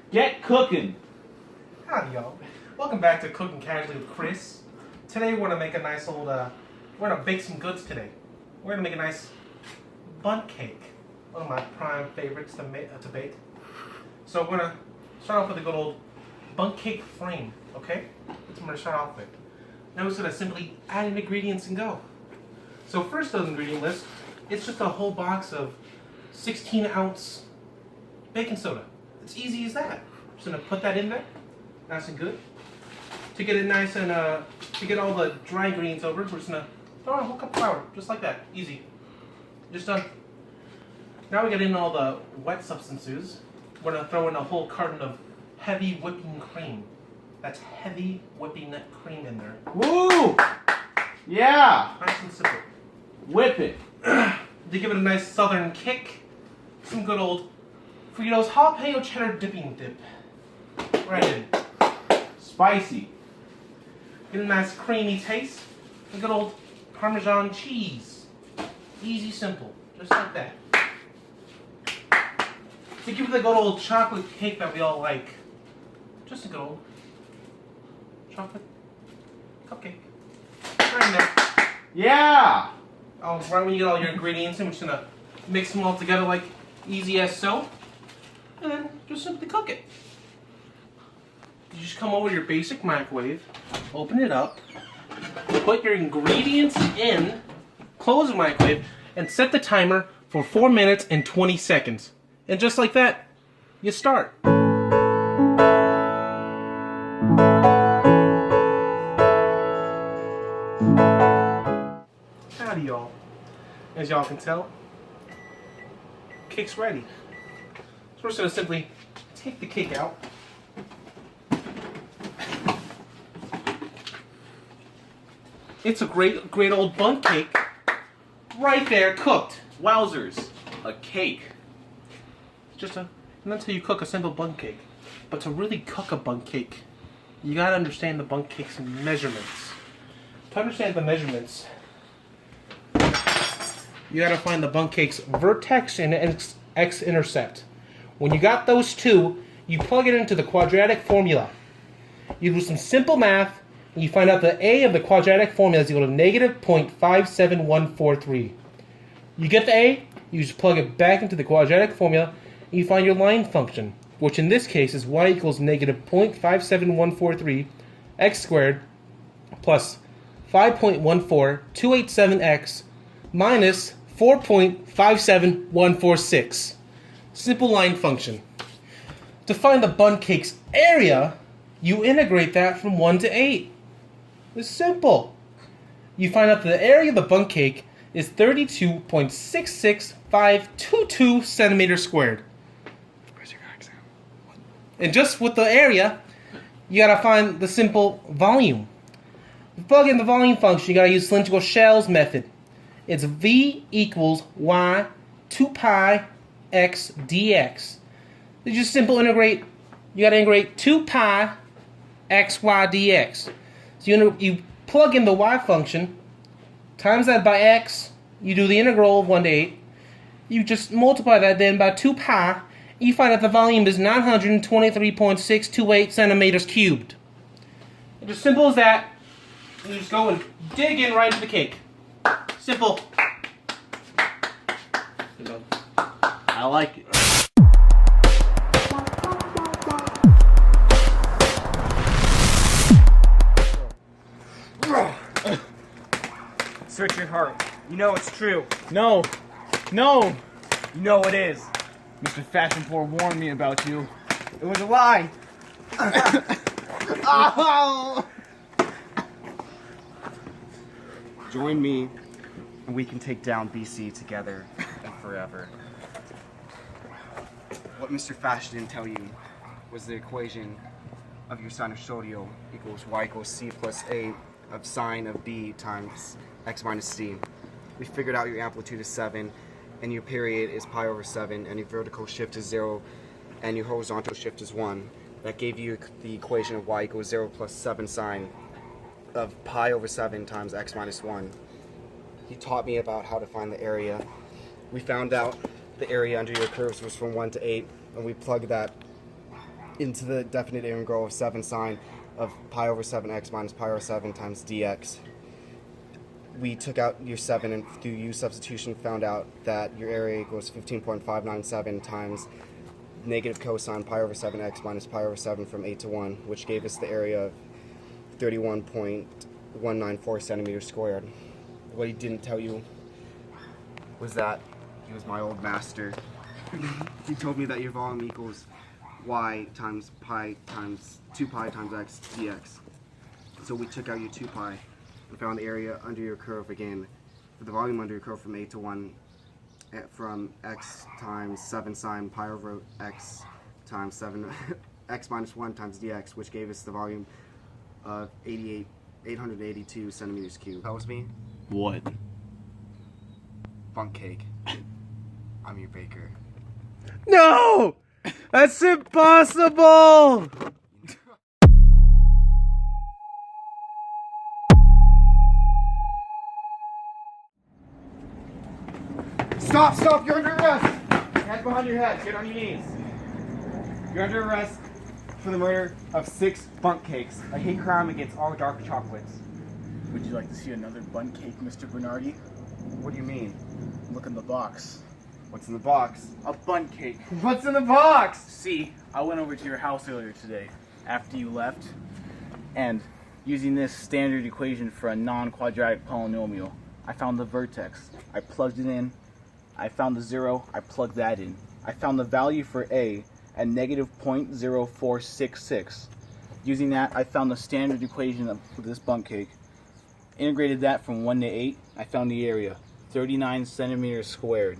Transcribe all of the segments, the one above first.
Get cooking. Howdy, y'all. Welcome back to Cooking Casually with Chris. Today we're gonna make a nice old. We're gonna bake some goods today. We're gonna make a nice bundt cake. One of my prime favorites to bake. So we're gonna start off with a good old bundt cake frame. Okay, that's what I'm gonna start off with. Now we're just gonna simply add in ingredients and go. So first on the ingredient list, it's just a whole box of 16-ounce baking soda. It's easy as that. Just gonna put that in there, nice and good. To get it nice and to get all the dry ingredients over, we're just gonna throw in a whole cup of flour, just like that, easy. Just done. Now we get in all the wet substances. We're gonna throw in a whole carton of heavy whipping cream. That's heavy whipping cream in there. Woo! Yeah! Nice and simple. Whip it. To give it a nice southern kick, some good old Fritos jalapeno cheddar dipping dip. Right in. Spicy. Get a nice creamy taste. A good old Parmesan cheese. Easy, simple. Just like that. To give it the good old chocolate cake that we all like. Just a good old chocolate cupcake. Right in there. Yeah! Right when you get all your ingredients in, we're just gonna mix them all together like easy as so. And then just simply cook it. You just come over to your basic microwave, open it up, put your ingredients in, close the microwave, and set the timer for 4 minutes and 20 seconds. And just like that, you start. Howdy, y'all. As y'all can tell, cake's ready. So we're just gonna simply take the cake out. It's a great old bundt cake right there, cooked. Wowzers. A cake. And that's how you cook a simple bundt cake. But to really cook a bundt cake, you gotta understand the bundt cake's measurements. To understand the measurements, you gotta find the bundt cake's vertex and x-intercept. When you got those two, you plug it into the quadratic formula. You do some simple math, and you find out the A of the quadratic formula is equal to negative 0.57143. You get the A, you just plug it back into the quadratic formula, and you find your line function, which in this case is y equals negative 0.57143 x squared plus 5.14287x minus 4.57146. Simple line function. To find the bundt cake's area, you integrate that from 1 to 8. It's simple. You find out that the area of the bundt cake is 32.66522 centimeters squared. Where's your accent? And just with the area, you gotta find the simple volume. To plug in the volume function, you gotta use cylindrical shells method. It's V equals Y 2 pi x dx. You just simple integrate. You gotta integrate 2 pi x y dx. So you plug in the y function, times that by x. You do the integral of 1 to 8. You just multiply that then by 2 pi. And you find that the volume is 923.628 centimeters cubed. It's as simple as that. You just go and dig in right into the cake. Simple. I like it. Search your heart. You know it's true. No. No. You know it is. Mr. Fashion Poor warned me about you. It was a lie. Oh! Join me, and we can take down BC together and forever. What Mr. Fashion didn't tell you was the equation of your sinusoidal equals y equals c plus a of sine of b times x minus c. We figured out your amplitude is 7, and your period is pi over 7, and your vertical shift is 0, and your horizontal shift is 1. That gave you the equation of y equals 0 plus 7 sine of pi over 7 times x minus 1. He taught me about how to find the area. We found out the area under your curves was from 1 to 8, and we plugged that into the definite integral of 7 sine of pi over 7x minus pi over 7 times dx. We took out your 7 and through u substitution found out that your area equals 15.597 times negative cosine pi over 7x minus pi over 7 from 8 to 1, which gave us the area of 31.194 centimeters squared. What he didn't tell you was that he was my old master. He told me that your volume equals y times pi times 2 pi times x dx. So we took out your 2 pi and found the area under your curve again. For the volume under your curve from 8 to 1 from x times 7 sine pi over x times 7 x minus 1 times dx, which gave us the volume of 882 centimeters cubed. That was me. What? Bunk cake. I'm your baker. No! That's impossible! Stop, you're under arrest! Hands behind your head, get on your knees. You're under arrest for the murder of 6 bunk cakes, a hate crime against all dark chocolates. Would you like to see another bun cake, Mr. Bernardi? What do you mean? Look in the box. What's in the box? A bun cake. What's in the box? See, I went over to your house earlier today, after you left, and using this standard equation for a non-quadratic polynomial, I found the vertex. I plugged it in. I found the 0. I plugged that in. I found the value for a at negative 0.0466. Using that, I found the standard equation of this bunk cake. Integrated that from 1 to 8. I found the area, 39 centimeters squared.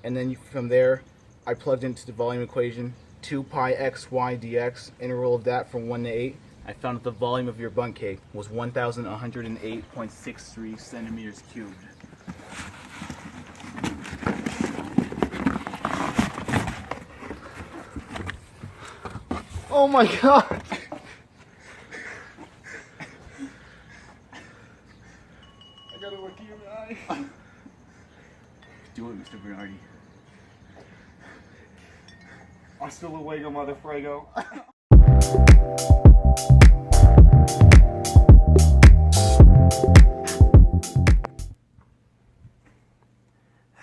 And then from there, I plugged into the volume equation, 2 pi xy dx, integral of that from 1 to 8. I found that the volume of your bunk cake was 1,108.63 centimeters cubed. Oh my god! I gotta look you in the eye. Do it, Mr. Bernardi. Hasta luego, mother frago.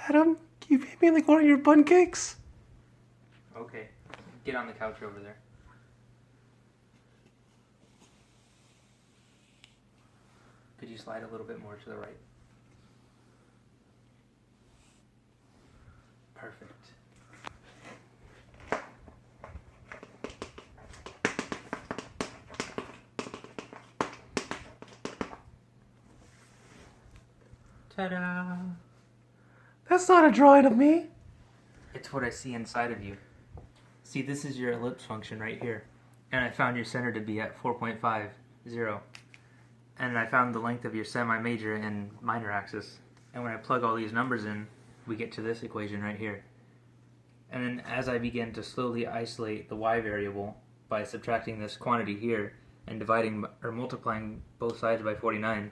Adam, can you make me like one of your bun cakes? Okay. Get on the couch over there. Could you slide a little bit more to the right? Perfect. Ta-da! That's not a drawing of me. It's what I see inside of you. See, this is your ellipse function right here. And I found your center to be at 4.50. And I found the length of your semi-major and minor axis. And when I plug all these numbers in, we get to this equation right here. And then as I begin to slowly isolate the y variable by subtracting this quantity here and dividing or multiplying both sides by 49,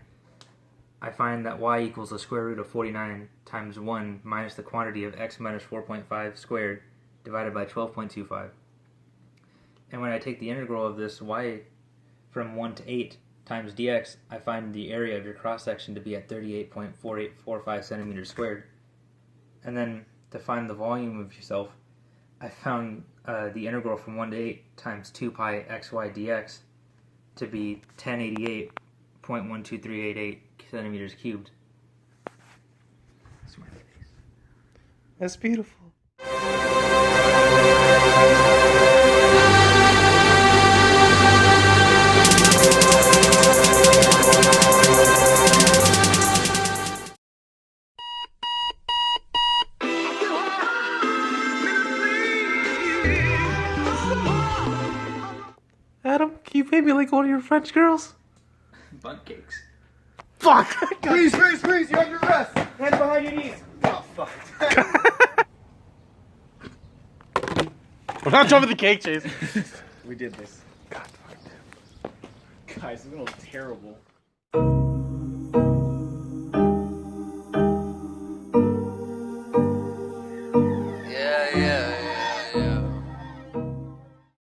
I find that y equals the square root of 49 times 1 minus the quantity of x minus 4.5 squared divided by 12.25. And when I take the integral of this y from 1 to 8 times dx, I find the area of your cross-section to be at 38.4845 centimeters squared. And then to find the volume of yourself, I found the integral from 1 to 8 times 2 pi xy dx to be 1088.12388 centimeters cubed. Smiley face. That's beautiful. Adam, can you pay me like one of your French girls? Bun cakes. Fuck! Freeze, you're under arrest! Hands behind your knees! Oh, fuck. We're not jumping the cake, Chase. We did this. Guys, it's gonna look terrible.